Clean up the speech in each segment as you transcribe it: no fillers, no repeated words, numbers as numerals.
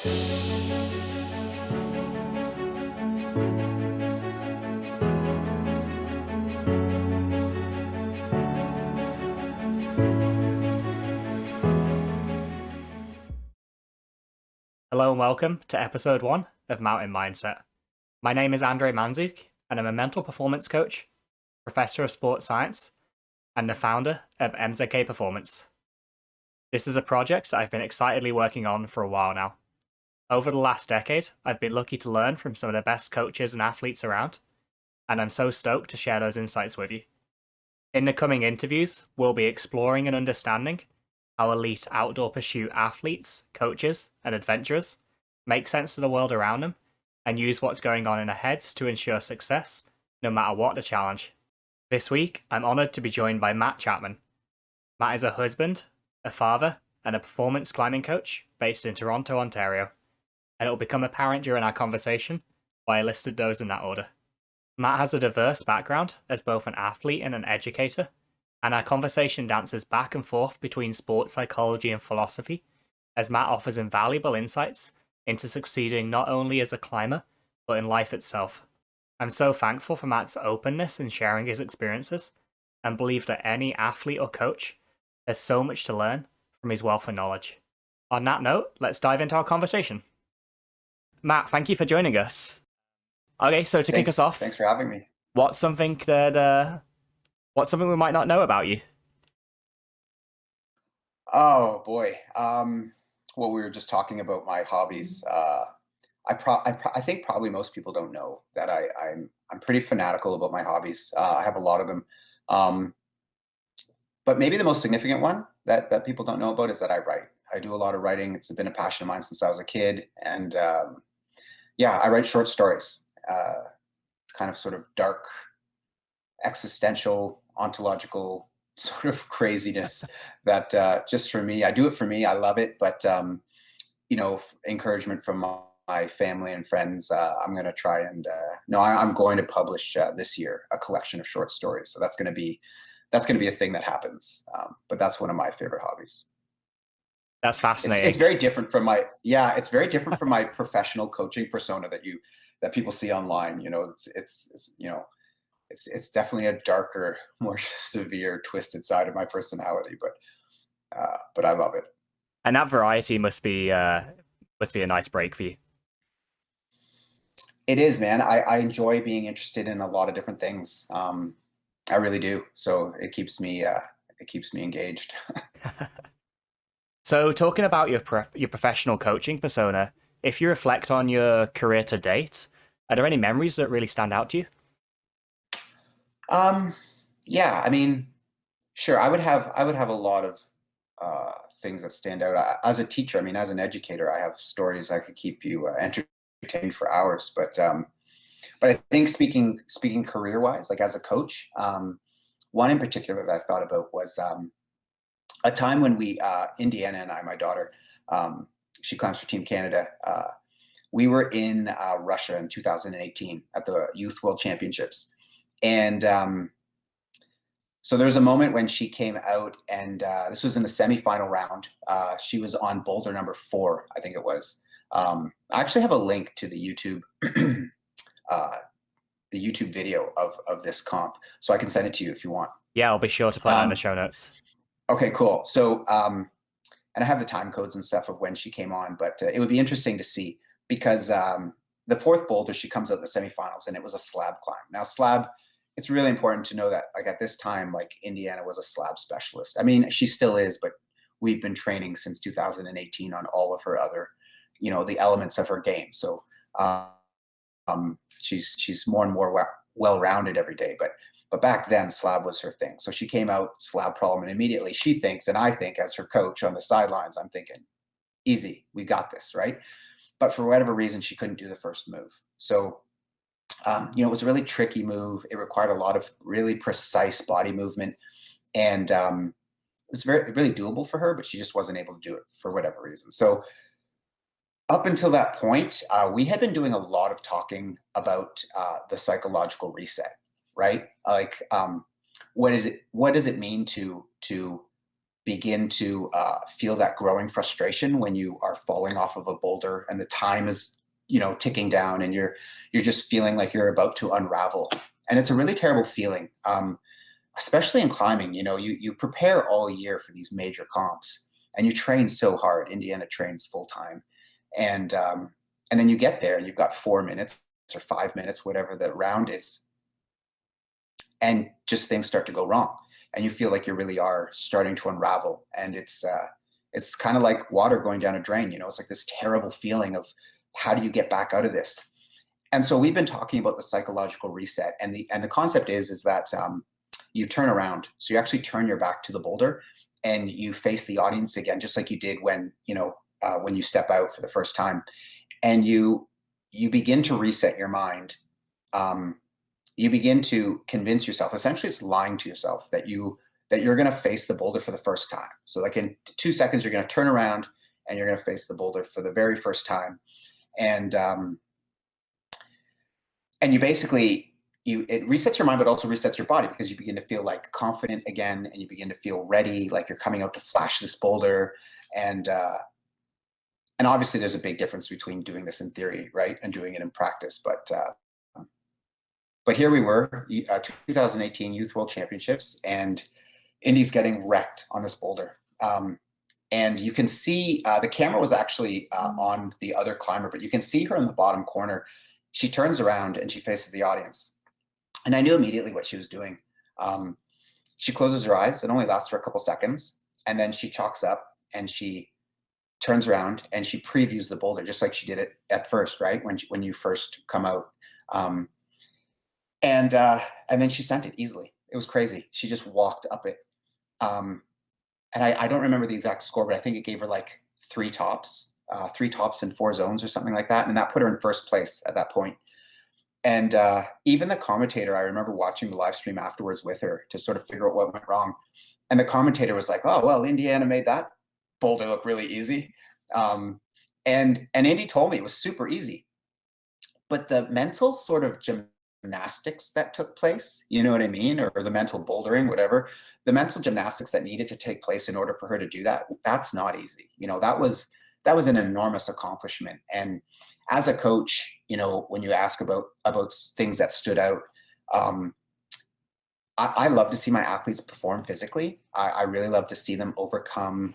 Hello and welcome to episode 1 of Mountain Mindset. My name is Andrei Mandzuk, and I'm a mental performance coach, professor of sports science, and the founder of Mzk Performance. This is a project I've been excitedly working on for a while now. Over the last decade, I've been lucky to learn from some of the best coaches and athletes around, and I'm so stoked to share those insights with you. In the coming interviews, we'll be exploring and understanding how elite outdoor pursuit athletes, coaches, and adventurers make sense of the world around them and use what's going on in their heads to ensure success, no matter what the challenge. This week, I'm honoured to be joined by Matt Chapman. Matt is a husband, a father, and a performance climbing coach based in Toronto, Ontario, and it will become apparent during our conversation why I listed those in that order. Matt has a diverse background as both an athlete and an educator, and our conversation dances back and forth between sports psychology and philosophy, as Matt offers invaluable insights into succeeding not only as a climber, but in life itself. I'm so thankful for Matt's openness in sharing his experiences, and believe that any athlete or coach has so much to learn from his wealth of knowledge. On that note, let's dive into our conversation. Matt, thank you for joining us. Okay, so to kick us off, thanks for having me. What's something we might not know about you? Oh boy. Well, we were just talking about my hobbies. I think probably most people don't know that I'm pretty fanatical about my hobbies. I have a lot of them. But maybe the most significant one that people don't know about is that I write. I do a lot of writing. It's been a passion of mine since I was a kid. And I write short stories, kind of sort of dark, existential, ontological sort of craziness that just for me, I do it for me. I love it. But, encouragement from my family and friends, I'm going to try and I'm going to publish this year a collection of short stories. So that's going to be a thing that happens. But that's one of my favorite hobbies. That's fascinating. It's very different from it's very different from my professional coaching persona that people see online. It's definitely a darker, more severe, twisted side of my personality, but I love it. And that variety must be a nice break for you. It is, man. I enjoy being interested in a lot of different things. I really do. So it keeps me engaged. So talking about your professional coaching persona, if you reflect on your career to date, are there any memories that really stand out to you? Yeah, I mean, sure. I would have a lot of things that stand out. As a teacher, I mean, as an educator, I have stories I could keep you entertained for hours. But I think speaking career-wise, like as a coach, one in particular that I thought about was a time when Indiana and I, my daughter, she climbs for Team Canada. We were in Russia in 2018 at the Youth World Championships. And so there was a moment when she came out, and this was in the semifinal round. She was on boulder number 4, I think it was. I actually have a link to the YouTube video of this comp, so I can send it to you if you want. Yeah, I'll be sure to put that in the show notes. Okay, cool. So, and I have the time codes and stuff of when she came on, but it would be interesting to see because the 4th boulder, she comes out in the semifinals, and it was a slab climb. Now, slab, it's really important to know that, like at this time, like Indiana was a slab specialist. I mean, she still is, but we've been training since 2018 on all of her other, the elements of her game. So she's more and more well-rounded every day. But back then, slab was her thing. So she came out, slab problem, and immediately she thinks, and I think as her coach on the sidelines, I'm thinking, easy, we got this, right? But for whatever reason, she couldn't do the first move. So, it was a really tricky move. It required a lot of really precise body movement. And it was really doable for her, but she just wasn't able to do it for whatever reason. So up until that point, we had been doing a lot of talking about the psychological reset, right? Like, what does it mean to begin to feel that growing frustration when you are falling off of a boulder and the time is, ticking down, and you're just feeling like you're about to unravel. And it's a really terrible feeling, especially in climbing. You prepare all year for these major comps, and you train so hard. Indiana trains full time, and then you get there and you've got 4 minutes or 5 minutes, whatever the round is, and just things start to go wrong, and you feel like you really are starting to unravel. And it's kind of like water going down a drain. It's like this terrible feeling of, how do you get back out of this? And so we've been talking about the psychological reset, and the concept is that you turn around. So you actually turn your back to the boulder and you face the audience again, just like you did when you step out for the first time, and you begin to reset your mind. You begin to convince yourself, essentially it's lying to yourself, that you're going to face the boulder for the first time. So like in 2 seconds, you're going to turn around and you're going to face the boulder for the very first time. And you basically, it resets your mind, but also resets your body, because you begin to feel like confident again, and you begin to feel ready, like you're coming out to flash this boulder. And obviously there's a big difference between doing this in theory, right, and doing it in practice. But here we were, 2018 Youth World Championships, and Indy's getting wrecked on this boulder. And you can see the camera was actually on the other climber, but you can see her in the bottom corner. She turns around and she faces the audience. And I knew immediately what she was doing. She closes her eyes. It only lasts for a couple seconds. And then she chalks up and she turns around and she previews the boulder, just like she did it at first, right? When you first come out. And then she sent it easily. It was crazy. She just walked up it. And I don't remember the exact score, but I think it gave her like 3 tops and 4 zones or something like that. And that put her in first place at that point. And even the commentator, I remember watching the live stream afterwards with her to sort of figure out what went wrong. And the commentator was like, "Oh, well, Indiana made that boulder look really easy." And Indy told me it was super easy. But the mental sort of gymnastics that took place, you know what I mean? Or the mental bouldering, whatever, the mental gymnastics that needed to take place in order for her to do that, that's not easy. That was an enormous accomplishment. And as a coach, when you ask about things that stood out, I love to see my athletes perform physically. I really love to see them overcome,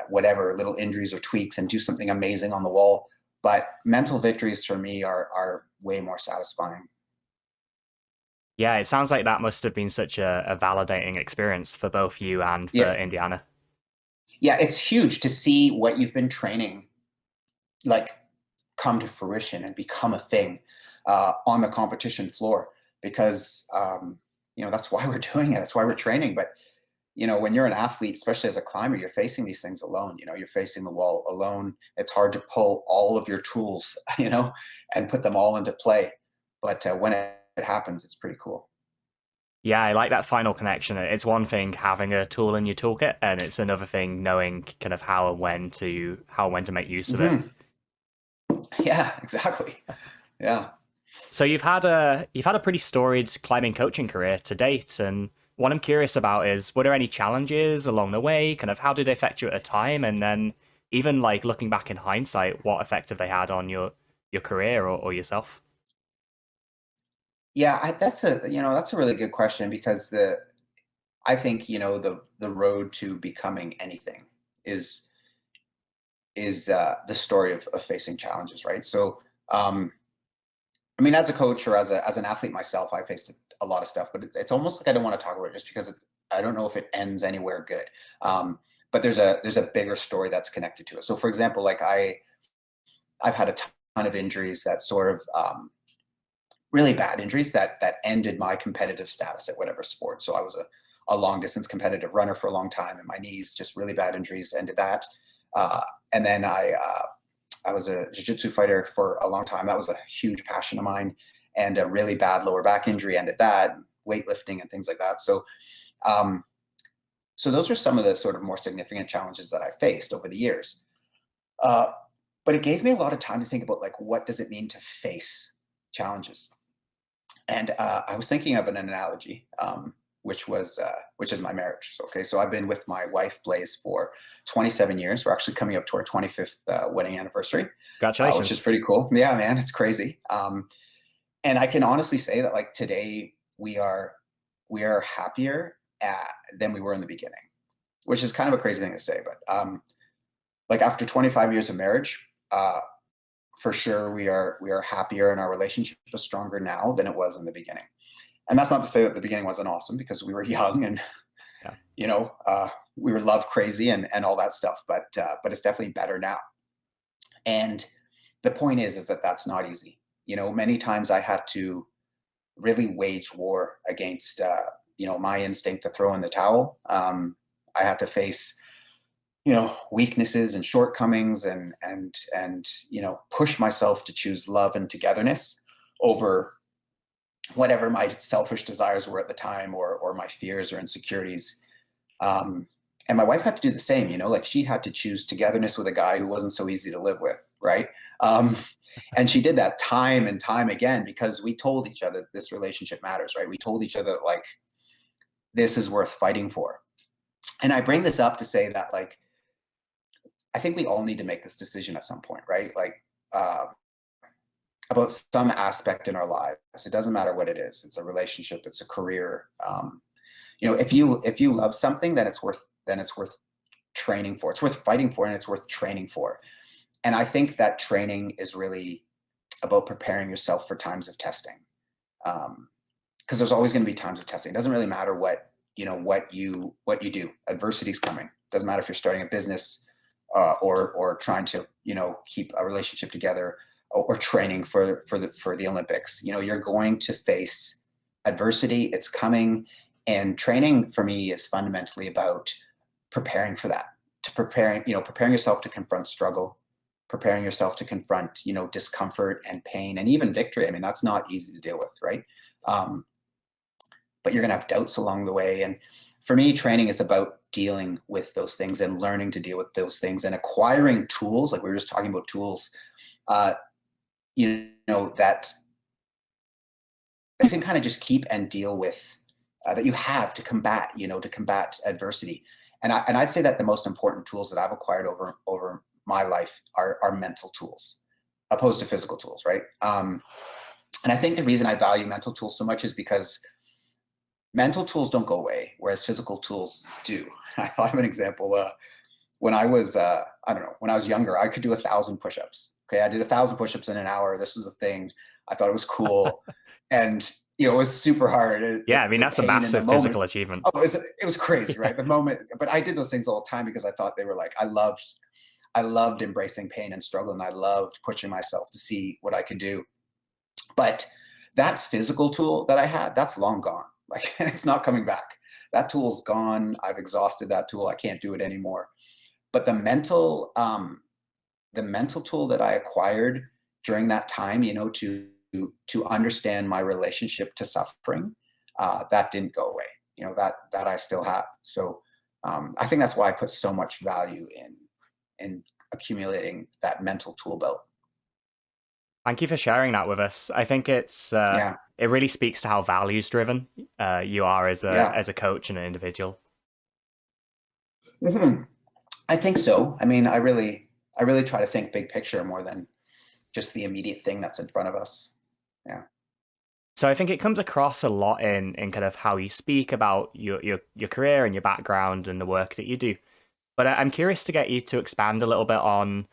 whatever little injuries or tweaks and do something amazing on the wall. But mental victories for me are way more satisfying. Yeah, it sounds like that must have been such a validating experience for both you and for Yeah. Indiana. Yeah, it's huge to see what you've been training, like, come to fruition and become a thing on the competition floor, because that's why we're doing it. That's why we're training. But when you're an athlete, especially as a climber, you're facing these things alone. You're facing the wall alone. It's hard to pull all of your tools, and put them all into play. But when it happens, it's pretty cool. Yeah, I like that final connection. It's one thing having a tool in your toolkit, and it's another thing knowing kind of how and when to make use of it. Yeah, exactly. Yeah. So you've had a pretty storied climbing coaching career to date, and what I'm curious about is, were there any challenges along the way? Kind of how did they affect you at a time, and then even like looking back in hindsight, what effect have they had on your career or yourself? Yeah, that's a really good question, because I think the road to becoming anything is the story of facing challenges, right? So, I mean, as a coach or as an athlete myself, I faced a lot of stuff, but it's almost like I don't want to talk about it, just because I don't know if it ends anywhere good. But there's a bigger story that's connected to it. So, for example, like I've had a ton of injuries that sort of really bad injuries that ended my competitive status at whatever sport. So I was a long distance competitive runner for a long time, and my knees, just really bad injuries, ended that. And then I was a jiu-jitsu fighter for a long time. That was a huge passion of mine, and a really bad lower back injury ended that, weightlifting and things like that. So those are some of the sort of more significant challenges that I faced over the years. Uh, but it gave me a lot of time to think about, like, what does it mean to face challenges? And I was thinking of an analogy. which is my marriage. So, okay, so I've been with my wife Blaze for 27 years. We're actually coming up to our 25th wedding anniversary, which is Congratulations. pretty cool. Yeah, man, it's crazy. And I can honestly say that like today we are happier than we were in the beginning, which is kind of a crazy thing to say, but like after 25 years of marriage, for sure we are happier and our relationship is stronger now than it was in the beginning. And that's not to say that the beginning wasn't awesome because we were young and Yeah. you know we were love crazy and all that stuff. But it's definitely better now. And the point is that that's not easy. You know, many times I had to really wage war against my instinct to throw in the towel. I had to face weaknesses and shortcomings and push myself to choose love and togetherness over whatever my selfish desires were at the time or my fears or insecurities. And my wife had to do the same, like she had to choose togetherness with a guy who wasn't so easy to live with, right? And she did that time and time again because we told each other this relationship matters, right? We told each other like this is worth fighting for. And I bring this up to say that like I think we all need to make this decision at some point, right? Like about some aspect in our lives. It doesn't matter what it is. It's a relationship. It's a career. If you love something, then it's worth training for. It's worth fighting for, and it's worth training for. And I think that training is really about preparing yourself for times of testing, because there's always going to be times of testing. It doesn't really matter what you do. Adversity's coming. Doesn't matter if you're starting a business or trying to keep a relationship together or training for the Olympics. You're going to face adversity. It's coming, and training for me is fundamentally about preparing for that. Preparing yourself to confront struggle, preparing yourself to confront discomfort and pain and even victory. I mean, that's not easy to deal with, right? But you're gonna have doubts along the way. And for me, training is about dealing with those things and learning to deal with those things and acquiring tools. Like we were just talking about tools, that you can kind of just keep and deal with, that you have to combat adversity. And I'd say that the most important tools that I've acquired over my life are mental tools, opposed to physical tools, right? And I think the reason I value mental tools so much is because mental tools don't go away, whereas physical tools do. I thought of an example. When I was, when I was younger, I could do 1,000 push-ups. Okay, I did 1,000 push-ups in an hour. This was a thing. I thought it was cool, and it was super hard. Yeah, I mean, The that's a pain in the massive moment. physical achievement. Oh, it was crazy, Yeah. right? The moment, but I did those things all the time because I thought they were like I loved embracing pain and struggle, and I loved pushing myself to see what I could do. But that physical tool that I had, that's long gone. Like, it's not coming back. That tool's gone. I've exhausted that tool. I can't do it anymore. But the mental tool that I acquired during that time, to understand my relationship to suffering, that didn't go away. That I still have. So I think that's why I put so much value in accumulating that mental tool belt. Thank you for sharing that with us. I think Yeah, it really speaks to how values driven you are as yeah. a coach and an individual. hmm I think so. I mean, I really try to think big picture more than just the immediate thing that's in front of us. Yeah. So I think it comes across a lot in kind of how you speak about your career and your background and the work that you do. But I'm curious to get you to expand a little bit on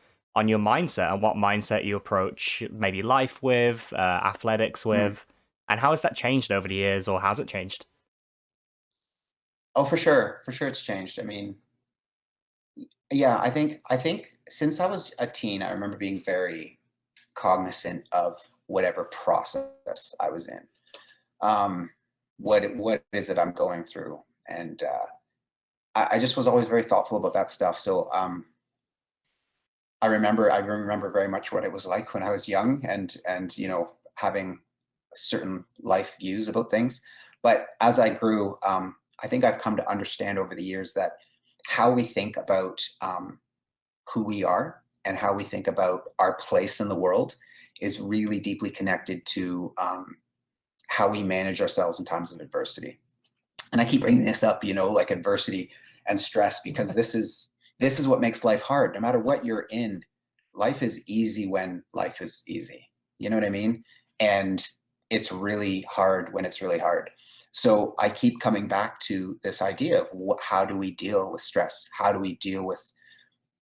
your mindset and what mindset you approach maybe life with, athletics Mm. with, and how has that changed over the years, or has it changed? Oh, for sure. For sure it's changed. I mean, yeah, I think since I was a teen, I remember being very cognizant of whatever process I was in. What is it I'm going through? And I just was always very thoughtful about that stuff. So I remember very much what it was like when I was young and having certain life views about things. But as I grew, I think I've come to understand over the years that how we think about who we are and how we think about our place in the world is really deeply connected to how we manage ourselves in times of adversity. And I keep bringing this up, like adversity and stress, because this is what makes life hard. No matter what you're in, life is easy when life is easy. You know what I mean? And it's really hard when it's really hard. So I keep coming back to this idea of how do we deal with stress? How do we deal with,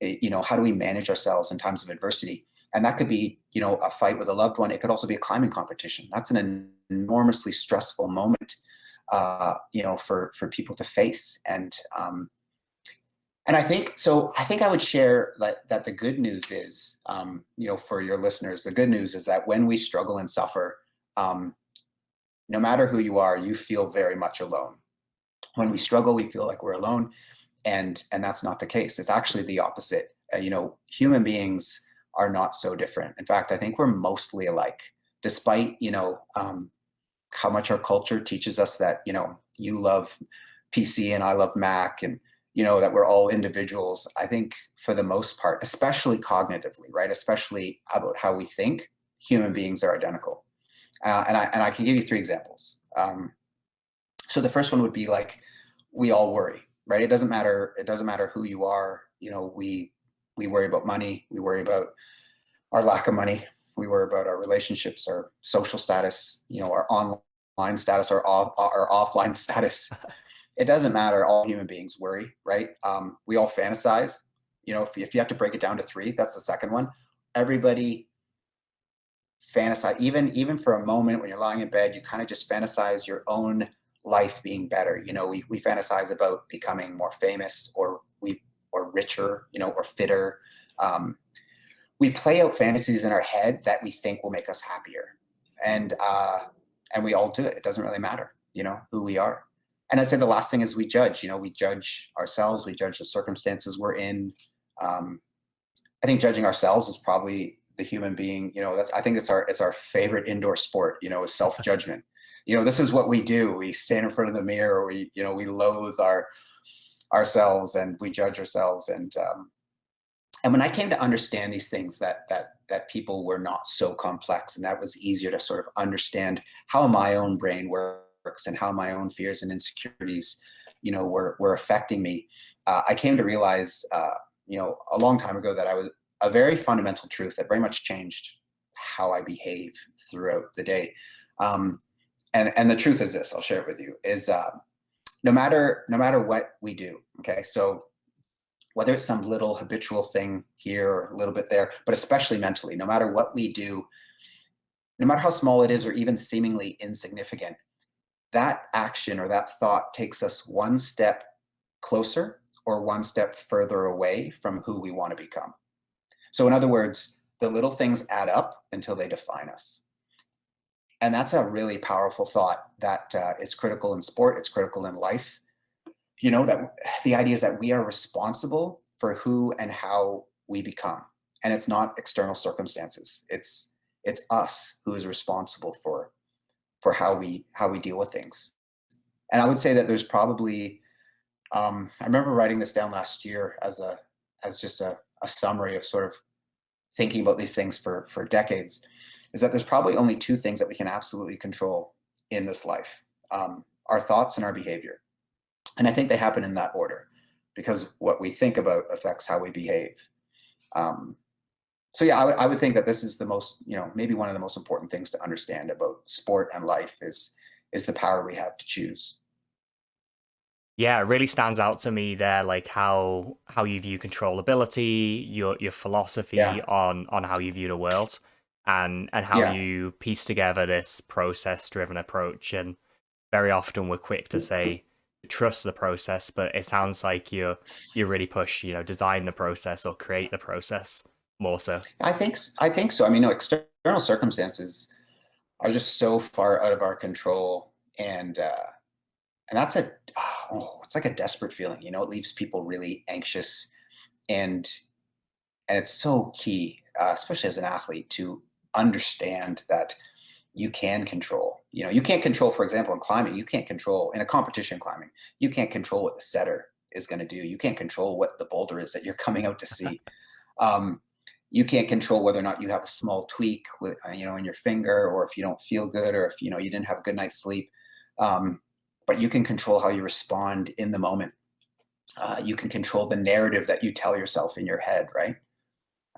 how do we manage ourselves in times of adversity? And that could be, a fight with a loved one. It could also be a climbing competition. That's an enormously stressful moment, for people to face. And I think so. I think I would share that the good news is, for your listeners, the good news is that when we struggle and suffer, um, no matter who you are, you feel very much alone. When we struggle, we feel like we're alone, and that's not the case. It's actually the opposite. Human beings are not so different. In fact, I think we're mostly alike, despite how much our culture teaches us that you love PC and I love Mac, and that we're all individuals. I think for the most part, especially cognitively, right, especially about how we think, human beings are identical. And I can give you 3 examples. So the first one would be like, we all worry, right? It doesn't matter. It doesn't matter who you are. We worry about money. We worry about our lack of money. We worry about our relationships, our social status, our online status, our offline status. It doesn't matter. All human beings worry, right? We all fantasize. If you have to break it down to 3, that's the second one. Everybody fantasize, even for a moment when you're lying in bed, you kind of just fantasize your own life being better. We fantasize about becoming more famous, or richer, or fitter. We play out fantasies in our head that we think will make us happier, and we all do it. It doesn't really matter, who we are. And I'd say the last thing is we judge. We judge ourselves. We judge the circumstances we're in. I think judging ourselves is probably the human being. I think it's our favorite indoor sport. Is self-judgment. This is what we do. We stand in front of the mirror. We loathe ourselves, and we judge ourselves. And when I came to understand these things, that people were not so complex, and that was easier to sort of understand how my own brain works and how my own fears and insecurities, were affecting me. I came to realize, a long time ago, that I was a very fundamental truth that very much changed how I behave throughout the day. And the truth is this, I'll share it with you, is no matter what we do, okay, so whether it's some little habitual thing here or a little bit there, but especially mentally, no matter what we do, no matter how small it is or even seemingly insignificant, that action or that thought takes us one step closer or one step further away from who we want to become. So in other words, the little things add up until they define us. And that's a really powerful thought that it's critical in sport, it's critical in life. That the idea is that we are responsible for who and how we become. And it's not external circumstances. It's us who is responsible for how we deal with things. And I would say that there's probably, I remember writing this down last year as just a summary of sort of thinking about these things for decades, is that there's probably only 2 things that we can absolutely control in this life, our thoughts and our behavior. And I think they happen in that order, because what we think about affects how we behave. So yeah, I would think that this is the most, maybe one of the most important things to understand about sport and life is the power we have to choose. Yeah, it really stands out to me there, like how you view controllability, your philosophy Yeah, on how you view the world, and how yeah. you piece together this process-driven approach. And very often we're quick to say trust the process, but it sounds like you really push, design the process or create the process more so. I think so. I mean, no, external circumstances are just so far out of our control, and that's it's like a desperate feeling. It leaves people really anxious, and it's so key, especially as an athlete, to understand that you can control. You can't control, for example, in climbing, you can't control in a competition climbing, you can't control what the setter is going to do. You can't control what the boulder is that you're coming out to see. Um, you can't control whether or not you have a small tweak in your finger, or if you don't feel good, or if you didn't have a good night's sleep. Um, but you can control how you respond in the moment. You can control the narrative that you tell yourself in your head, right?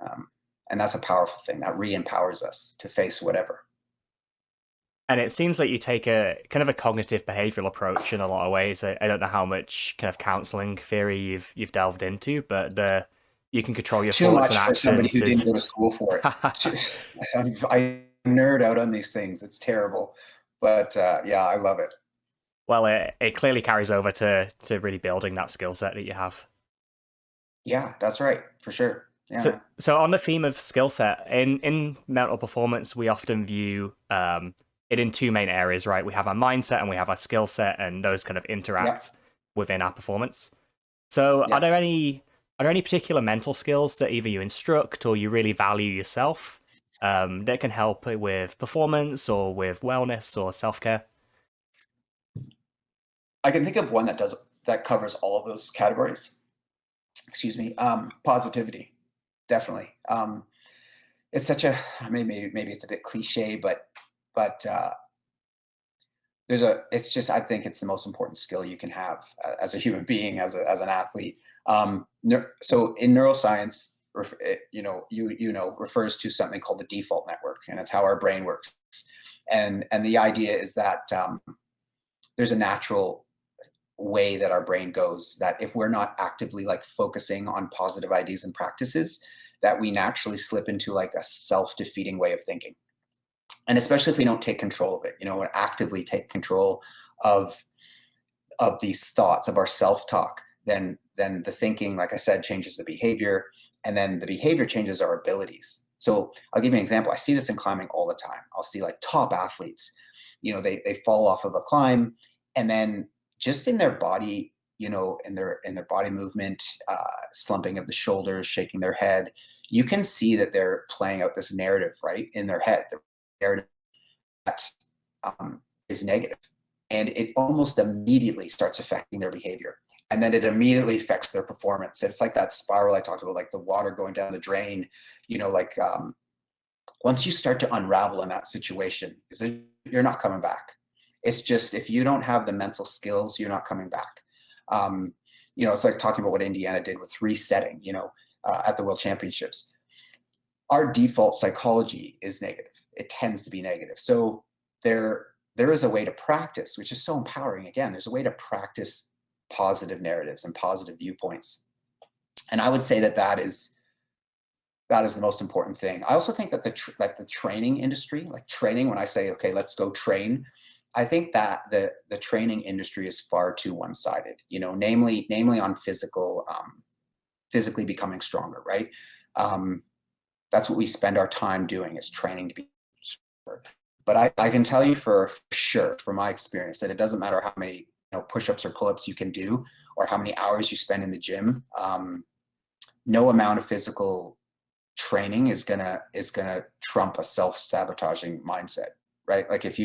Um, and that's a powerful thing that re-empowers us to face whatever. And it seems like you take a kind of a cognitive behavioral approach in a lot of ways. I don't know how much kind of counseling theory you've delved into, but the you can control your Too thoughts and much for somebody actions who didn't is go to school for it. I nerd out on these things. It's terrible, but yeah, I love it. well, it clearly carries over to really building that skill set that you have. Yeah, that's right, for sure. Yeah, So, man. so on the theme of skill set, in mental performance, we often view it in two main areas, right? We have our mindset and we have our skill set, and those kind of Yep, interact within our performance. So, yep. are there any particular mental skills that either you instruct or you really value yourself that can help with performance or with wellness or self care? I can think of one that covers all of those categories. Excuse me. Positivity, definitely. It's such a maybe it's a bit cliche, but there's a it's just I think it's the most important skill you can have as a human being, as an athlete. So in neuroscience, refers to something called the default network, and it's how our brain works. And the idea is that there's a natural way that our brain goes, that if we're not actively like focusing on positive ideas and practices, that we naturally slip into like a self-defeating way of thinking. And especially if we don't take control of it, and actively take control of these thoughts, of our self-talk, then the thinking, like I said, changes the behavior, and then the behavior changes our abilities. So I'll give you an example. I see this in climbing all the time. I'll see like top athletes, they fall off of a climb, and then just in their body, in their body movement, slumping of the shoulders, shaking their head, you can see that they're playing out this narrative, right, in their head. The narrative that is negative, and it almost immediately starts affecting their behavior, and then it immediately affects their performance. It's like that spiral I talked about, like the water going down the drain. Like once you start to unravel in that situation, you're not coming back. It's just, if you don't have the mental skills, you're not coming back. It's like talking about what Indiana did with resetting, at the World Championships. Our default psychology is negative. It tends to be negative. So there is a way to practice, which is so empowering. Again, there's a way to practice positive narratives and positive viewpoints. And I would say that is the most important thing. I also think that the training industry, like training, when I say, okay, let's go train, I think that the training industry is far too one-sided, namely on physically becoming stronger, right? That's what we spend our time doing, is training to be stronger. But I can tell you for sure, from my experience, that it doesn't matter how many push-ups or pull-ups you can do, or how many hours you spend in the gym. No amount of physical training is gonna trump a self-sabotaging mindset, right? Like if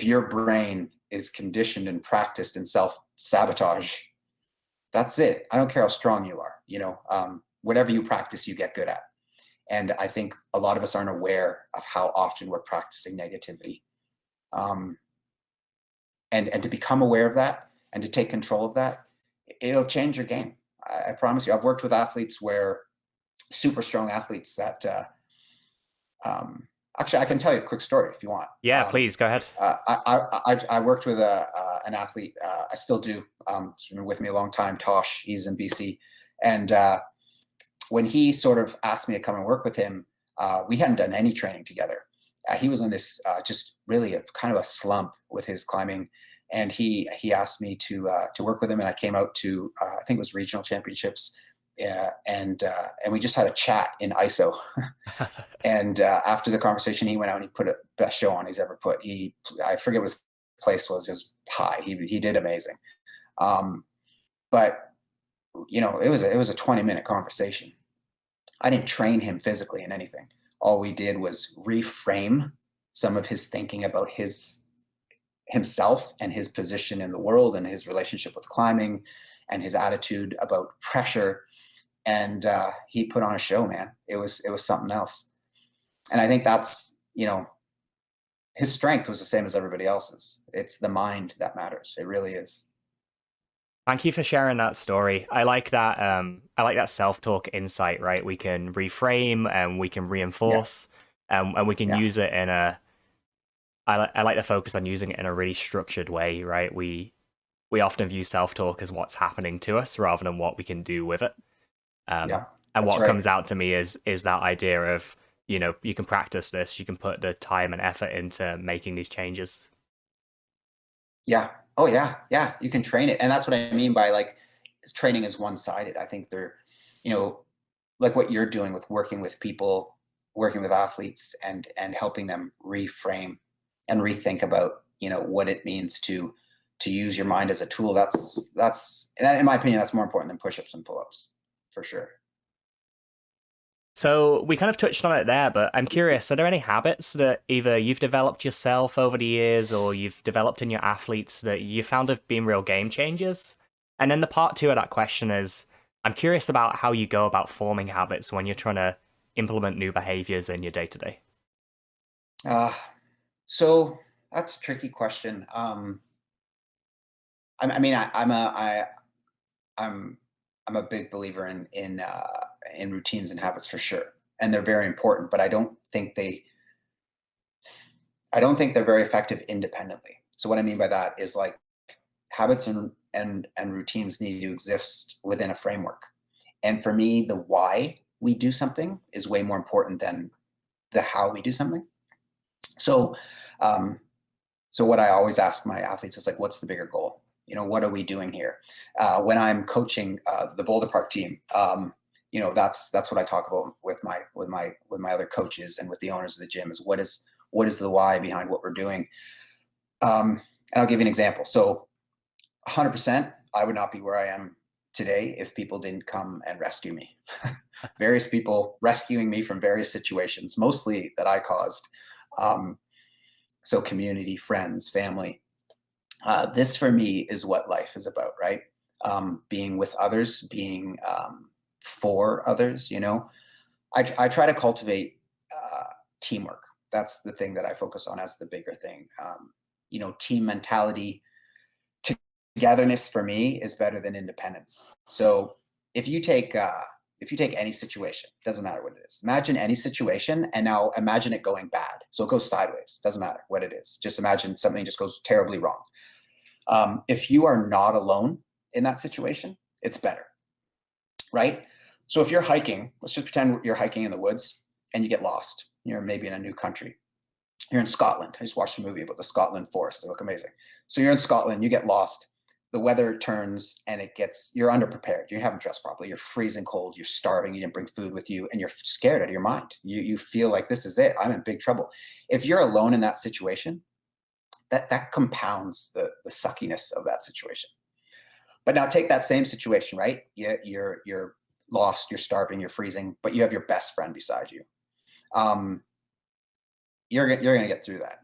your brain is conditioned and practiced in self-sabotage, that's it. I don't care how strong you are. Whatever you practice, you get good at. And I think a lot of us aren't aware of how often we're practicing negativity. Um, and to become aware of that and to take control of that, it'll change your game. I promise you. I've worked with athletes, where super strong athletes that actually, I can tell you a quick story if you want. Yeah, please go ahead. I worked with an athlete. I still do. He's been with me a long time. Tosh, he's in BC, and when he sort of asked me to come and work with him, we hadn't done any training together. He was on this just really a kind of a slump with his climbing, and he asked me to work with him, and I came out to I think it was regional championships, and we just had a chat in ISO. And after the conversation, he went out and he put a best show on he's ever put. I forget what his place was. It was high. He did amazing. But it was a 20-minute conversation. I didn't train him physically in anything. All we did was reframe some of his thinking about himself and his position in the world, and his relationship with climbing, and his attitude about pressure. And he put on a show, man. It was something else. And I think that's his strength was the same as everybody else's. It's the mind that matters. It really is. Thank you for sharing that story. I like that. I like that self-talk insight. Right, we can reframe and we can Yeah, reinforce, and we can yeah, use it in a. I like to focus on using it in a really structured way. Right, we often view self-talk as what's happening to us rather than what we can do with it. yeah. And That's what right. comes out to me is that idea of, you can practice this, you can put the time and effort into making these changes. Yeah. Oh yeah, yeah. You can train it, and that's what I mean by like training is one-sided. I think they're, you know, like what you're doing with working with people, working with athletes, and helping them reframe and rethink about what it means to use your mind as a tool. That's in my opinion that's more important than push-ups and pull-ups for sure. So we kind of touched on it there, but I'm curious, are there any habits that either you've developed yourself over the years or you've developed in your athletes that you found have been real game changers? And then the part two of that question is, I'm curious about how you go about forming habits when you're trying to implement new behaviors in your day to day. Uh, so that's a tricky question. I mean, I'm I'm a big believer in routines and habits for sure, and they're very important. But I don't think they're very effective independently. So what I mean by that is like habits and routines need to exist within a framework. And for me, the why we do something is way more important than the how we do something. So, um, so what I always ask my athletes is like, what's the bigger goal? What are we doing here? When I'm coaching the Boulder Park team, that's what I talk about with my other coaches and with the owners of the gym is what is the why behind what we're doing. And I'll give you an example. So 100%, I would not be where I am today if people didn't come and rescue me. Various people rescuing me from various situations, mostly that I caused. Um, so community, friends, family. This for me is what life is about, right? Being with others, being for others. I try to cultivate teamwork. That's the thing that I focus on as the bigger thing. Team mentality, togetherness for me is better than independence. So if you take any situation, doesn't matter what it is. Imagine any situation, and now imagine it going bad. So it goes sideways. Doesn't matter what it is. Just imagine something just goes terribly wrong. If you are not alone in that situation, it's better, right? So if you're hiking, let's just pretend you're hiking in the woods and you get lost. You're maybe in a new country. You're in Scotland. I just watched a movie about the Scotland forests. They look amazing. So you're in Scotland, you get lost. The weather turns and you're underprepared. You haven't dressed properly. You're freezing cold. You're starving. You didn't bring food with you, and you're scared out of your mind. You feel like this is it. I'm in big trouble. If you're alone in that situation, that compounds the suckiness of that situation. But now take that same situation, right? You're lost. You're starving. You're freezing, but you have your best friend beside you. Um, you're gonna get through that.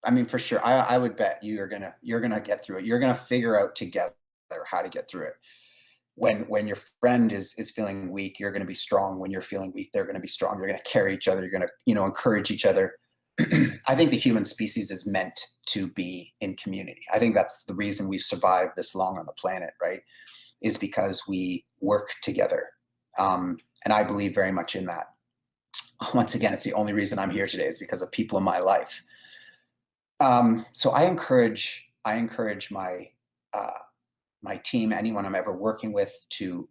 I mean, for sure. I would bet you're gonna get through it. You're gonna figure out together how to get through it. When your friend is feeling weak, you're gonna be strong. When you're feeling weak, they're gonna be strong. You're gonna carry each other. You're gonna encourage each other. I think the human species is meant to be in community. I think that's the reason we've survived this long on the planet, right? Is because we work together. And I believe very much in that. Once again, it's the only reason I'm here today is because of people in my life. So I encourage uh, my team, anyone I'm ever working with, to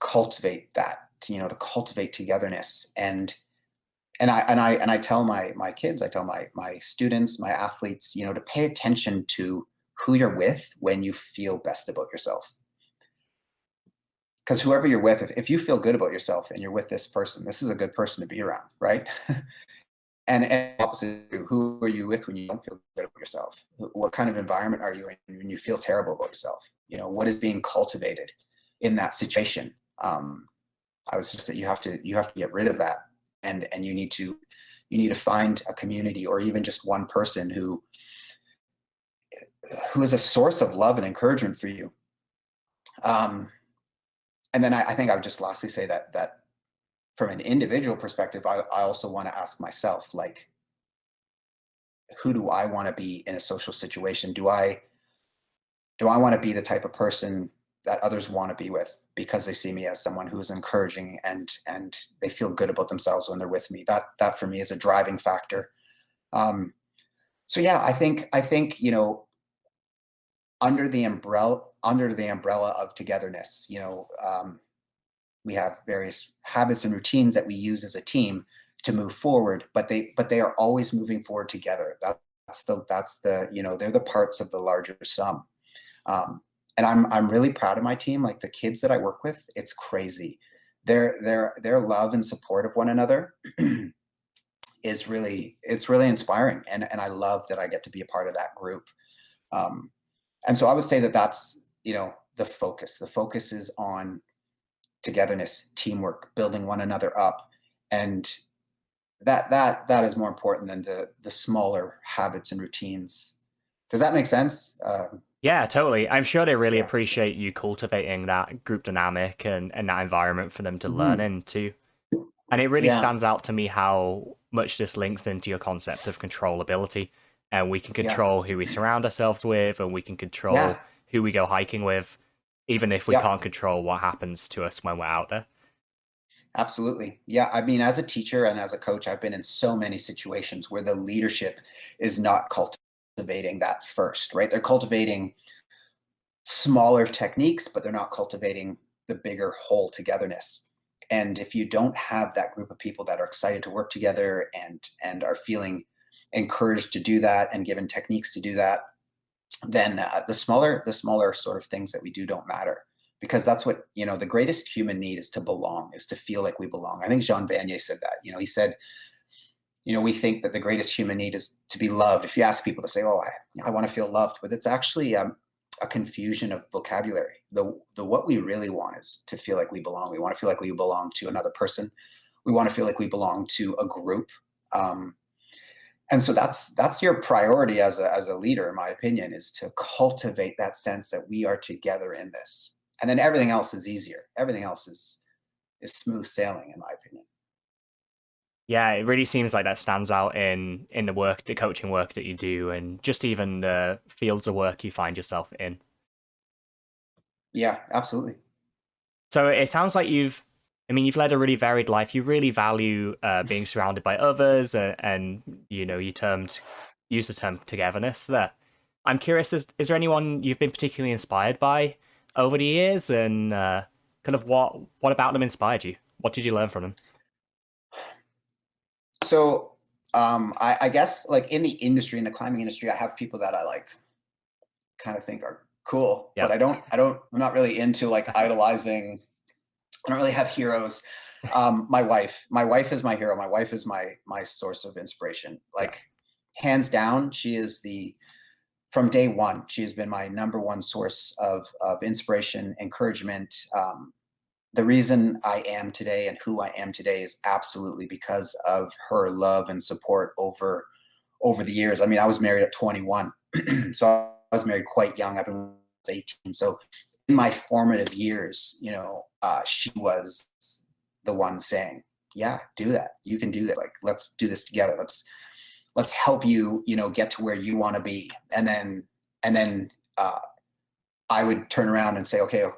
cultivate that, to cultivate togetherness, and I tell my kids, I tell my students, my athletes, to pay attention to who you're with when you feel best about yourself. Because whoever you're with, if you feel good about yourself and you're with this person, this is a good person to be around, right? And opposite, who are you with when you don't feel good about yourself? What kind of environment are you in when you feel terrible about yourself? What is being cultivated in that situation? I would suggest that you have to get rid of that, and you need to find a community or even just one person who is a source of love and encouragement for you. Um, and then I think I would just lastly say that from an individual perspective, I also want to ask myself, like, who do I want to be in a social situation? Do I want to be the type of person that others want to be with because they see me as someone who's encouraging and they feel good about themselves when they're with me? That for me is a driving factor. Um, so yeah, I think under the umbrella of togetherness, we have various habits and routines that we use as a team to move forward, but they are always moving forward together. That's the they're the parts of the larger sum. Um, and I'm really proud of my team. Like the kids that I work with, it's crazy. Their love and support of one another it's really inspiring, and I love that I get to be a part of that group. Um, and so I would say that that's the focus. The focus is on togetherness, teamwork, building one another up, and that is more important than the smaller habits and routines. Does that make sense? Yeah, totally. I'm sure they really Yeah. appreciate you cultivating that group dynamic and that environment for them to learn Mhm. into. And it really Yeah. stands out to me how much this links into your concept of controllability. And we can Yeah. control who we surround ourselves with, and we can Yeah. control who we go hiking with, even if we Yeah. can't control what happens to us when we're out there. Absolutely. Yeah. I mean, as a teacher and as a coach, I've been in so many situations where the leadership is not cultivating that first, right? They're cultivating smaller techniques, but they're not cultivating the bigger whole togetherness. And if you don't have that group of people that are excited to work together and are feeling encouraged to do that and given techniques to do that, then the smaller sort of things that we do don't matter, because that's what the greatest human need is, to belong, is to feel like we belong. I think Jean Vanier said that. He said, we think that the greatest human need is to be loved. If you ask people to say, "Oh, I want to feel loved," but it's actually a confusion of vocabulary. The what we really want is to feel like we belong. We want to feel like we belong to another person. We want to feel like we belong to a group. Um, and so that's your priority as a leader, in my opinion, is to cultivate that sense that we are together in this. And then everything else is easier. Everything else is smooth sailing, in my opinion. Yeah, it really seems like that stands out in the work, the coaching work that you do, and just even the fields of work you find yourself in. Yeah, absolutely. So it sounds like you've led a really varied life. You really value being surrounded by others, and use the term togetherness there. I'm curious, is there anyone you've been particularly inspired by over the years, and kind of what about them inspired you? What did you learn from them? So I guess, like, in the industry, in the climbing industry, I have people that I like kind of think are cool, but Yep. I'm not really into like idolizing. I don't really have heroes. My wife is my hero. My wife is my source of inspiration. Yeah. Like, hands down, she is the from day one. She has been my number one source of inspiration, encouragement. The reason I am today and who I am today is absolutely because of her love and support over the years. I mean, I was married at 21, so I was married quite young. I've been when I was 18. So in my formative years, she was the one saying, "Yeah, do that. You can do that. Like, let's do this together. Let's help you, get to where you want to be." And then I would turn around and say, "Okay,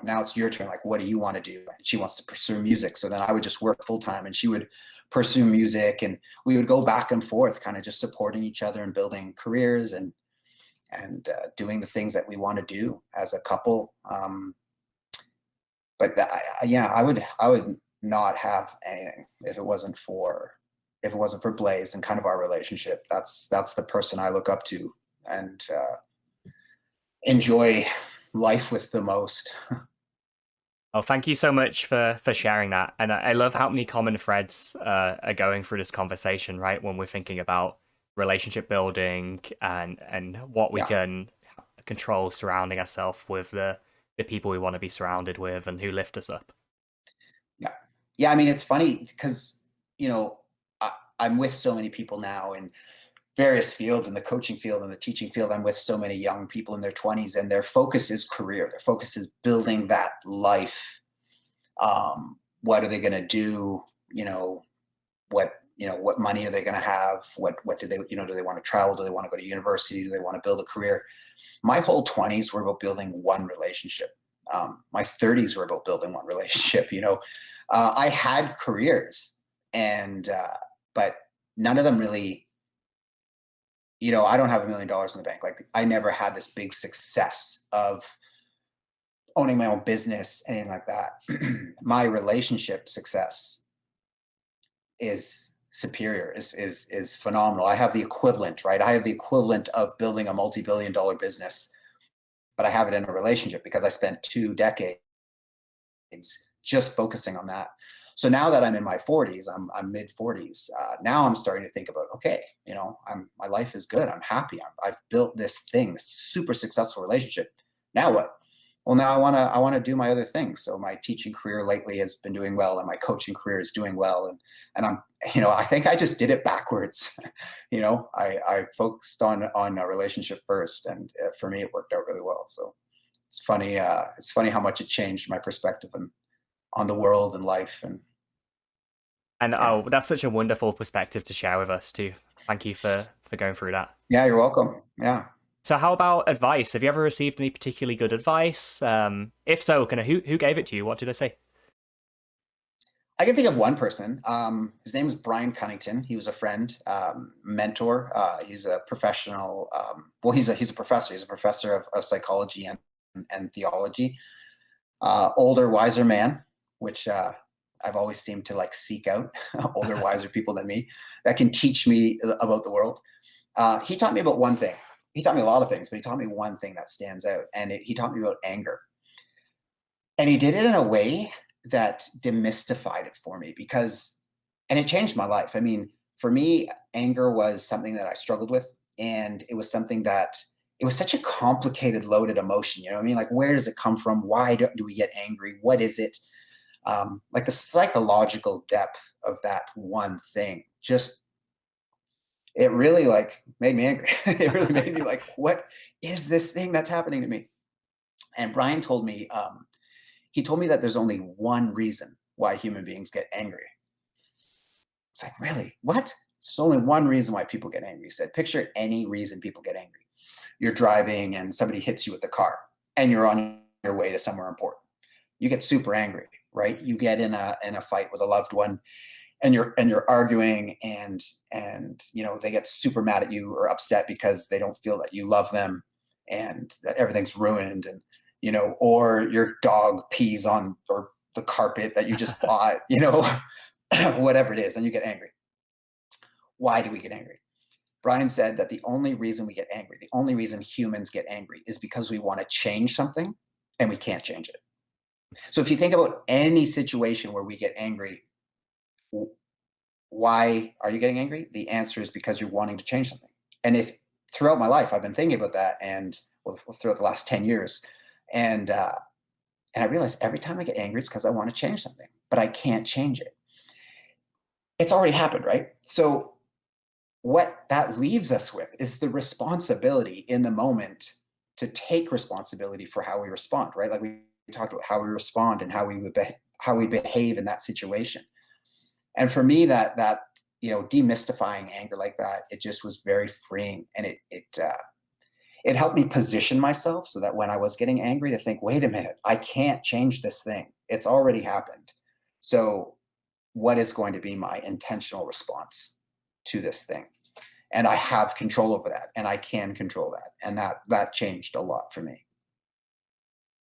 now it's your turn. Like, what do you want to do?" And she wants to pursue music. So then I would just work full time and she would pursue music. And we would go back and forth, kind of just supporting each other and building careers and doing the things that we want to do as a couple. Yeah, I would not have anything if it wasn't for Blaze and kind of our relationship. That's the person I look up to and enjoy life with the most. Oh, thank you so much for sharing that. And I love how many common threads are going through this conversation, right? When we're thinking about relationship building and what we Yeah. can control surrounding ourselves with the people we want to be surrounded with and who lift us up. Yeah. Yeah, I mean, it's funny because, you know, I, I'm with so many people now in various fields, in the coaching field and the teaching field. I'm with so many young people in their 20s, and their focus is career. Their focus is building that life. What are they going to do? What what money are they going to have? What do they, do they want to travel? Do they want to go to university? Do they want to build a career? My whole 20s were about building one relationship. My 30s were about building one relationship. I had careers, and but none of them really. I don't have $1 million in the bank. Like, I never had this big success of owning my own business, anything like that. My relationship success is superior, is phenomenal. I have the equivalent, right? I have the equivalent of building a multi-billion-dollar business, but I have it in a relationship because I spent 2 decades just focusing on that. So now that I'm in my 40s, I'm mid 40s. Now I'm starting to think about, okay, my life is good. I'm happy. I've built this thing, this super successful relationship. Now what? Well, now I want to do my other things. So my teaching career lately has been doing well, and my coaching career is doing well. And I'm, I think I just did it backwards. I focused on a relationship first, and for me, it worked out really well. So it's funny. It's funny how much it changed my perspective on the world and life. And Yeah. oh, that's such a wonderful perspective to share with us too. Thank you for going through that. Yeah, you're welcome. Yeah. So how about advice? Have you ever received any particularly good advice? If so, kind of who gave it to you? What did they say? I can think of one person. His name is Brian Cunnington. He was a friend, mentor. He's a professional. Well, he's a professor. He's a professor of psychology and theology. Older, wiser man, which I've always seemed to like seek out older, wiser people than me that can teach me about the world. He taught me about one thing. He taught me a lot of things, but he taught me one thing that stands out, and he taught me about anger. And he did it in a way that demystified it for me and it changed my life. I mean, for me, anger was something that I struggled with, and it was something that it was such a complicated, loaded emotion. You know what I mean? Like, where does it come from? Why do we get angry? What is it? Like the psychological depth of that one thing just it really like made me angry. It really made me like, what is this thing that's happening to me? And Brian told me, he told me that there's only one reason why human beings get angry. It's like, really? What? There's only one reason why people get angry. He said, picture any reason people get angry. You're driving and somebody hits you with the car, and you're on your way to somewhere important. You get super angry, right? You get in a fight with a loved one, and you're arguing, and they get super mad at you or upset because they don't feel that you love them and that everything's ruined, and or your dog pees on or the carpet that you just bought, whatever it is, and you get angry. Why do we get angry? Brian said that the only reason we get angry, the only reason humans get angry, is because we want to change something and we can't change it. So if you think about any situation where we get angry, why are you getting angry? The answer is because you're wanting to change something. And if throughout my life I've been thinking about that, and throughout the last 10 years, and I realized every time I get angry, it's because I want to change something, but I can't change it. It's already happened, right? So what that leaves us with is the responsibility in the moment to take responsibility for how we respond, right? Like we talked about how we respond and how we behave in that situation. And for me, that demystifying anger like that, it just was very freeing, and it helped me position myself so that when I was getting angry, to think, wait a minute, I can't change this thing. It's already happened. So what is going to be my intentional response to this thing? And I have control over that, and I can control that. And that changed a lot for me.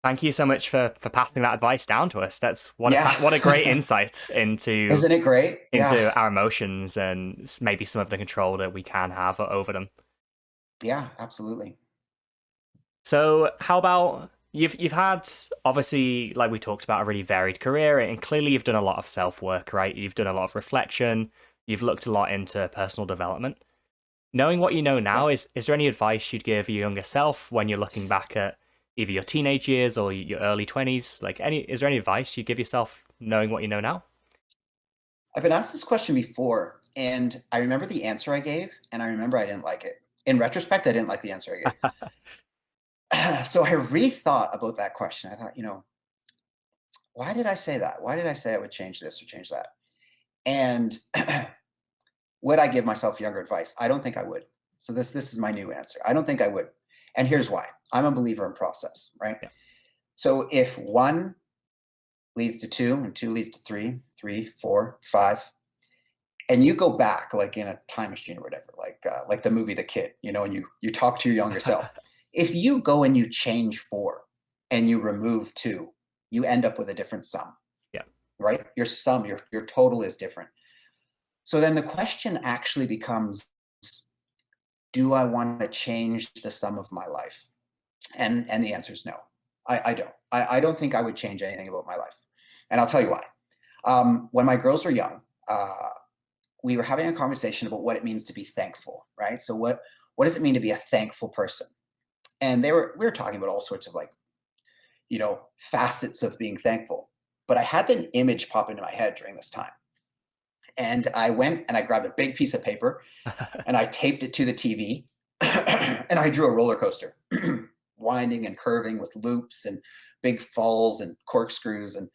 Thank you so much for passing that advice down to us. That's what a great insight into Isn't it great? into our emotions and maybe some of the control that we can have over them. Yeah, absolutely. So how about you've had, obviously, like we talked about, a really varied career, and clearly you've done a lot of self-work, right? You've done a lot of reflection, you've looked a lot into personal development. Knowing what you know now, Yeah. is there any advice you'd give your younger self when you're looking back at either your teenage years or your early 20s? Like, is there any advice you give yourself knowing what you know now? I've been asked this question before, and I remember the answer I gave, and I remember I didn't like it. In retrospect, I didn't like the answer I gave. So I rethought about that question. I thought, why did I say that? Why did I say I would change this or change that? And Would I give myself younger advice? I don't think I would. So this is my new answer. I don't think I would. And here's why. I'm a believer in process, right? Yeah. So if one leads to two and two leads to three, three, four, five, and you go back like in a time machine or whatever, like the movie The Kid, and you talk to your younger self. If you go and you change four and you remove two, you end up with a different sum, Yeah. right? Your sum, your total is different. So then the question actually becomes, do I want to change the sum of my life? And the answer is no. I don't. I don't think I would change anything about my life. And I'll tell you why. When my girls were young, we were having a conversation about what it means to be thankful, right? So what does it mean to be a thankful person? And we were talking about all sorts of facets of being thankful. But I had an image pop into my head during this time. And I went and I grabbed a big piece of paper and I taped it to the TV and I drew a roller coaster, winding and curving with loops and big falls and corkscrews. And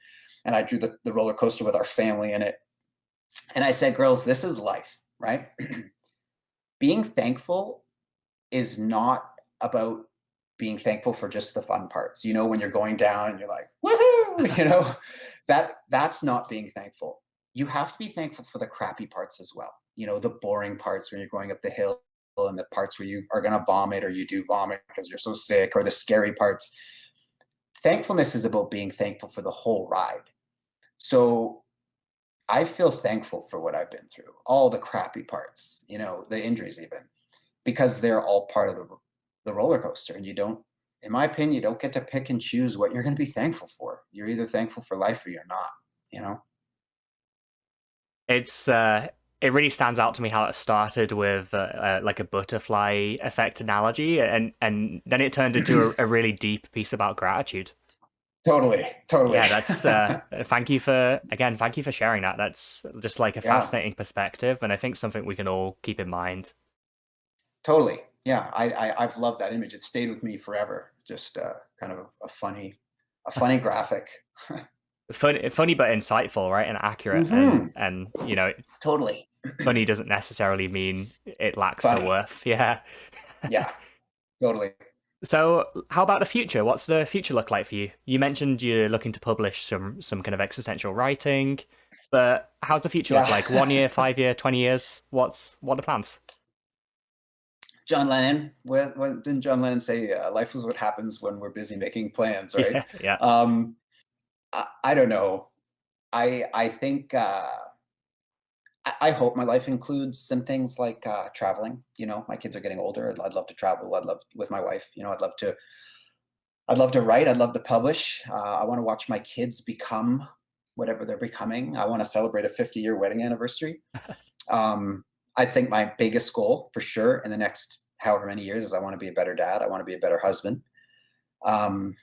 I drew the roller coaster with our family in it. And I said, girls, this is life, right? Being thankful is not about being thankful for just the fun parts. When you're going down and you're like, woohoo, that's not being thankful. You have to be thankful for the crappy parts as well. The boring parts when you're going up the hill and the parts where you are going to vomit or you do vomit because you're so sick, or the scary parts. Thankfulness is about being thankful for the whole ride. So I feel thankful for what I've been through, all the crappy parts, the injuries even, because they're all part of the roller coaster. And in my opinion, you don't get to pick and choose what you're going to be thankful for. You're either thankful for life or you're not. It's it really stands out to me how it started with like a butterfly effect analogy, and then it turned into a really deep piece about gratitude. Totally. Yeah, that's thank you for sharing that. That's just like a Yeah, fascinating perspective, and I think something we can all keep in mind. totally. Yeah, I've loved that image. It stayed with me forever. Just kind of a funny graphic. Funny but insightful, right? And accurate, Hmm. and Totally. funny doesn't necessarily mean it lacks the Funny. worth. Yeah. Yeah, totally. So, how about the future? What's the future look like for you? You mentioned you're looking to publish some kind of existential writing, but how's the future look Yeah. like? 1 year, 5 year, 20 years? What are the plans? John Lennon, what didn't John Lennon say? Life is what happens when we're busy making plans, right? Yeah, yeah. Um, I don't know. I think I hope my life includes some things like traveling. My kids are getting older. I'd love to travel. I'd love with my wife. I'd love to write. I'd love to publish. I want to watch my kids become whatever they're becoming. I want to celebrate a 50-year wedding anniversary. I think my biggest goal for sure in the next however many years is I want to be a better dad. I want to be a better husband. Um,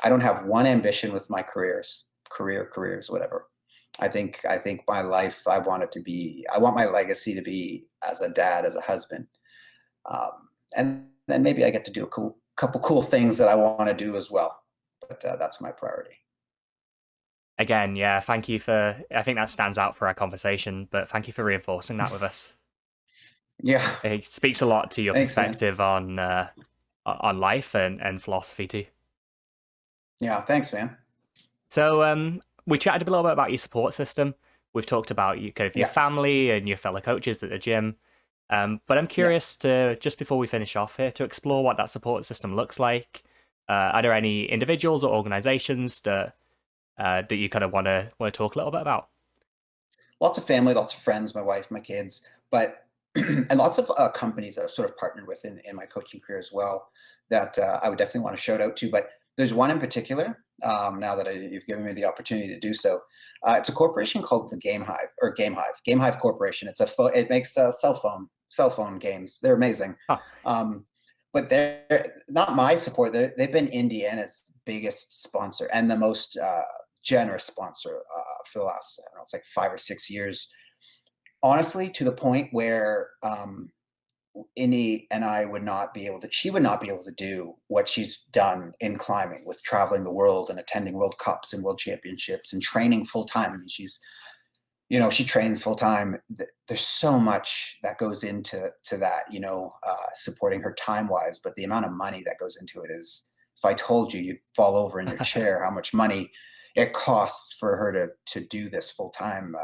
I don't have one ambition with my careers, whatever. I think my life, I want my legacy to be as a dad, as a husband. And then maybe I get to do a couple cool things that I want to do as well. But that's my priority. Again, yeah, thank you for, I think that stands out for our conversation, but thank you for reinforcing that with us. Yeah. It speaks a lot to your Thanks, man. perspective on life and philosophy too. Yeah. Thanks, man. So we chatted a little bit about your support system. We've talked about your Yeah. family and your fellow coaches at the gym. But I'm Yeah. curious to, just before we finish off here, to explore what that support system looks like. Are there any individuals or organizations that you kind of want to talk a little bit about? Lots of family, lots of friends, my wife, my kids, but and lots of companies that I've sort of partnered with in my coaching career as well that I would definitely want to shout out to. But there's one in particular. Now that you've given me the opportunity to do so, it's a corporation called the Game Hive Corporation. It makes cell phone games. They're amazing. Huh. But they're not my support. They've been Indiana's biggest sponsor and the most generous sponsor for the last, I don't know, it's like 5 or 6 years. Honestly, to the point where Indy and I she would not be able to do what she's done in climbing with traveling the world and attending World Cups and World Championships and training full time. I mean, she's she trains full time. There's so much that goes into that, supporting her time wise, but the amount of money that goes into it is, if I told you, you'd fall over in your chair how much money it costs for her to do this full time.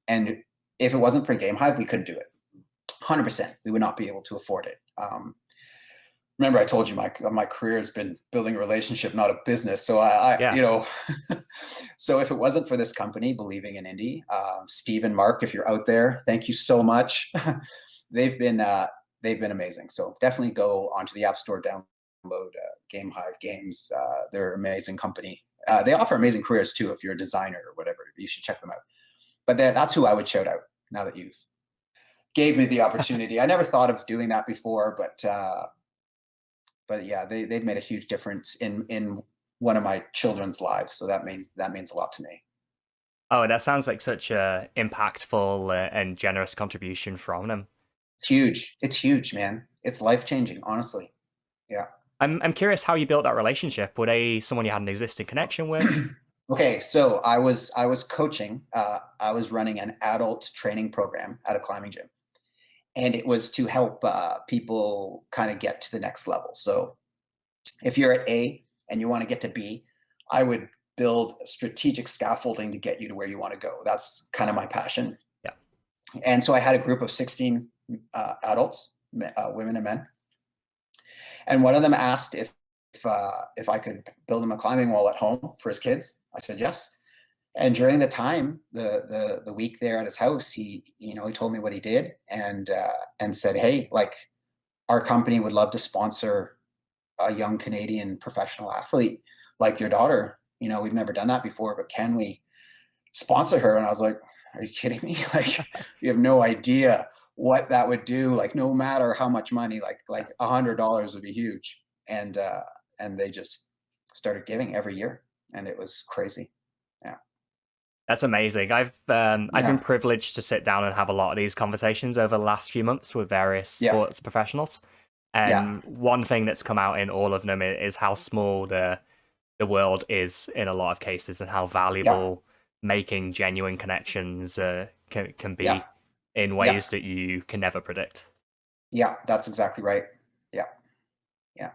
And if it wasn't for Game Hive, we couldn't do it. 100%. We would not be able to afford it. Remember I told you my career has been building a relationship, not a business. So Yeah. so if it wasn't for this company believing in indie, Steve and Mark, if you're out there, thank you so much. they've been amazing. So definitely go onto the App Store, download Game Hive Games. They're an amazing company. They offer amazing careers too. If you're a designer or whatever, you should check them out. But that's who I would shout out now that you've gave me the opportunity. I never thought of doing that before, but yeah, they've made a huge difference in one of my children's lives. So that means a lot to me. Oh, that sounds like such a impactful and generous contribution from them. It's huge. It's huge, man. It's life-changing, honestly. Yeah. I'm curious how you built that relationship. Were they someone you had an existing connection with? Okay, so I was coaching. I was running an adult training program at a climbing gym, and it was to help people kind of get to the next level. So if you're at A and you want to get to B, I would build strategic scaffolding to get you to where you want to go. That's kind of my passion. Yeah. And so I had a group of 16 adults, women and men, and one of them asked if I could build him a climbing wall at home for his kids. I said yes. And during the time, the week there at his house, he told me what he did and said, hey, like, our company would love to sponsor a young Canadian professional athlete like your daughter. We've never done that before, but can we sponsor her? And I was like, are you kidding me? Like, you have no idea what that would do. Like, no matter how much money, like $100 would be huge. And they just started giving every year, and it was crazy. Yeah. That's amazing. I've been privileged to sit down and have a lot of these conversations over the last few months with various sports professionals. And one thing that's come out in all of them is how small the world is in a lot of cases, and how valuable making genuine connections can be in ways that you can never predict. Yeah, that's exactly right. Yeah. Yeah.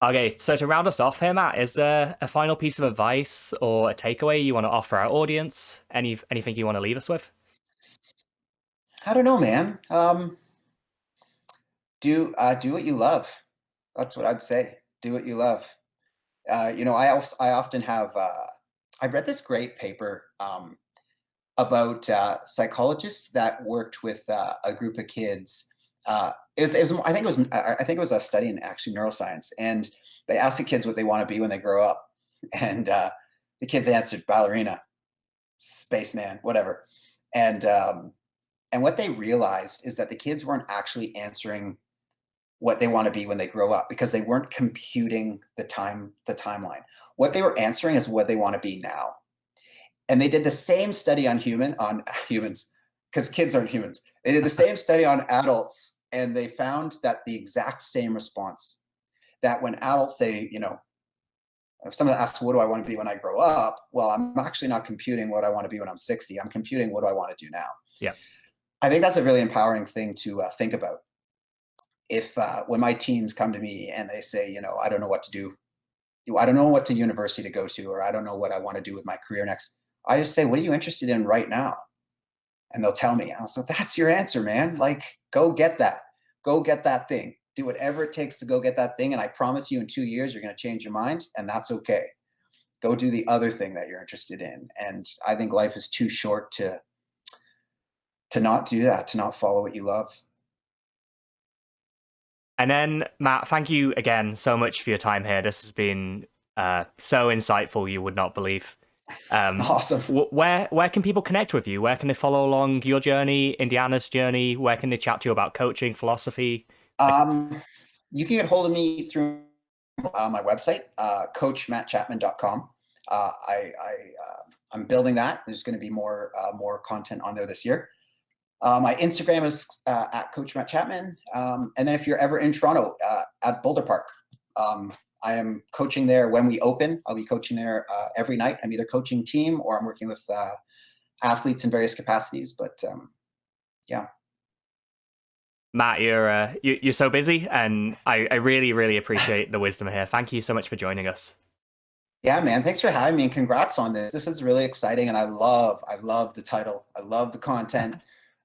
Okay, so to round us off here, Matt, is there a final piece of advice or a takeaway you want to offer our audience? Anything you want to leave us with? I don't know, man. Do what you love. That's what I'd say. Do what you love. I often have. I read this great paper about psychologists that worked with a group of kids. I think it was a study in actually neuroscience, and they asked the kids what they want to be when they grow up, and the kids answered ballerina, spaceman, whatever, and what they realized is that the kids weren't actually answering what they want to be when they grow up, because they weren't computing the timeline. What they were answering is what they want to be now. And they did the same study on humans, because kids aren't humans. They did the same study on adults, and they found that the exact same response, that when adults say, if someone asks, what do I want to be when I grow up? Well, I'm actually not computing what I want to be when I'm 60. I'm computing what do I want to do now. Yeah. I think that's a really empowering thing to think about. If when my teens come to me and they say, I don't know what to do, I don't know what university to go to, or I don't know what I want to do with my career next, I just say, what are you interested in right now? And they'll tell me. So that's your answer, man. Like, go get that. Go get that thing. Do whatever it takes to go get that thing. And I promise you, in 2 years, you're going to change your mind, and that's okay. Go do the other thing that you're interested in. And I think life is too short to not do that, to not follow what you love. And then, Matt, thank you again so much for your time here. This has been so insightful, you would not believe. Awesome. Where can people connect with you? Where can they follow along your journey, Indiana's journey? Where can they chat to you about coaching, philosophy? You can get hold of me through my website, coachmattchapman.com. I'm building that. There's going to be more content on there this year. My Instagram is at Coach Matt Chapman. And then if you're ever in Toronto, at Boulder Park, I am coaching there when we open. I'll be coaching there every night. I'm either coaching team or I'm working with athletes in various capacities. But yeah. Matt, you're so busy, and I really, really appreciate the wisdom here. Thank you so much for joining us. Yeah, man. Thanks for having me, and congrats on this. This is really exciting, and I love the title. I love the content.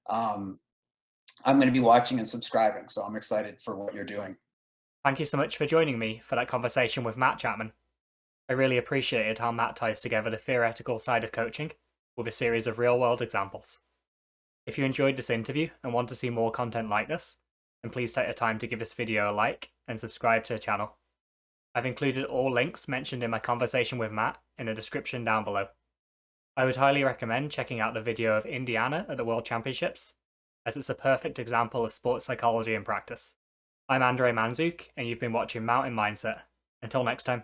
Um, I'm going to be watching and subscribing, so I'm excited for what you're doing. Thank you so much for joining me for that conversation with Matt Chapman. I really appreciated how Matt ties together the theoretical side of coaching with a series of real-world examples. If you enjoyed this interview and want to see more content like this, then please take the time to give this video a like and subscribe to the channel. I've included all links mentioned in my conversation with Matt in the description down below. I would highly recommend checking out the video of Indiana at the World Championships, as it's a perfect example of sports psychology in practice. I'm Andrei Mandzuk, and you've been watching Mountain Mindset. Until next time.